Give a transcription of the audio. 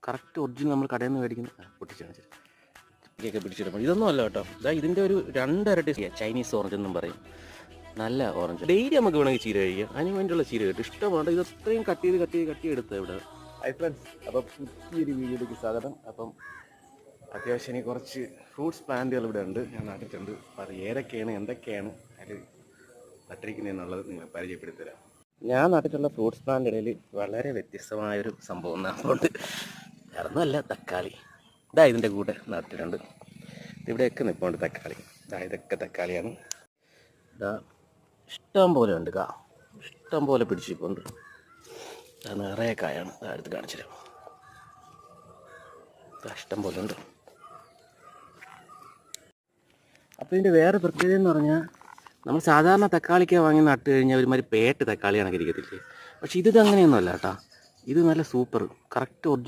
Correct original നമ്മൾ കടയിൽ നിന്ന് മേടിക്കുന്ന പൊട്ടിച്ചാണ് ഒക്കെ പിടിച്ചിടുമ്പോൾ ഇതൊന്നും അല്ല കേട്ടോ. ഇതാ ഇതിൻ്റെ ഒരു 2 ഇരട്ടി ചൈനീസ് ഓറഞ്ച് എന്നും പറയും. നല്ല ഓറഞ്ച്. ഡെയിലി നമുക്ക് വേണമെങ്കിൽ ചീര കഴിക്കാം. അതിന് വേണ്ടിയുള്ള ചീര കിട്ടും. ഇഷ്ടമാണ്. ഇത് അത്രയും കട്ട് ചെയ്ത് എടുത്തത് ഇവിടെ. ഹൈ ഫ്രണ്ട്സ്, അപ്പം പുതിയൊരു വീഡിയോയിലേക്ക് സ്വാഗതം. അപ്പം അത്യാവശ്യം ഇനി കുറച്ച് ഫ്രൂട്ട്സ് പ്ലാന്റുകൾ ഇവിടെ ഉണ്ട്. ഞാൻ നട്ടിട്ടുണ്ട്. അപ്പോൾ അത് ഏതൊക്കെയാണ് എന്തൊക്കെയാണ് അതിൽ നട്ടിരിക്കുന്നതെന്നുള്ളത് നിങ്ങൾ പരിചയപ്പെടുത്തരാം. ഞാൻ നട്ടിട്ടുള്ള ഫ്രൂട്ട്സ് പ്ലാന്റ് ഇടയിൽ വളരെ വ്യത്യസ്തമായൊരു സംഭവം അതുകൊണ്ട് വേറൊന്നുമല്ല, തക്കാളി. ഇതാ ഇതിൻ്റെ കൂടെ നട്ടിട്ടുണ്ട്. ഇവിടെയൊക്കെ നിൽപ്പുണ്ട് തക്കാളി. ഇതൊക്കെ തക്കാളിയാണ്. ഇതാ ഇഷ്ടം പോലെ ഉണ്ട് ഇഷ്ടം പോലെ പിടിച്ചിട്ടുണ്ട്. നിറയെ കായാണ്. അടുത്ത് കാണിച്ചു തരാം. ഇഷ്ടം പോലെ ഉണ്ട്. അപ്പോൾ ഇതിൻ്റെ വേറെ പ്രത്യേകത എന്ന് പറഞ്ഞാൽ നമ്മൾ സാധാരണ തക്കാളിക്ക് വാങ്ങി നട്ട് കഴിഞ്ഞാൽ ഒരുമാതിരി പേട്ട് തക്കാളിയാണൊക്കെ ഇരിക്കത്തില്ലേ. പക്ഷേ ഇത് അങ്ങനെയൊന്നുമല്ല കേട്ടോ. ഇത് നല്ല സൂപ്പർ കറക്റ്റ്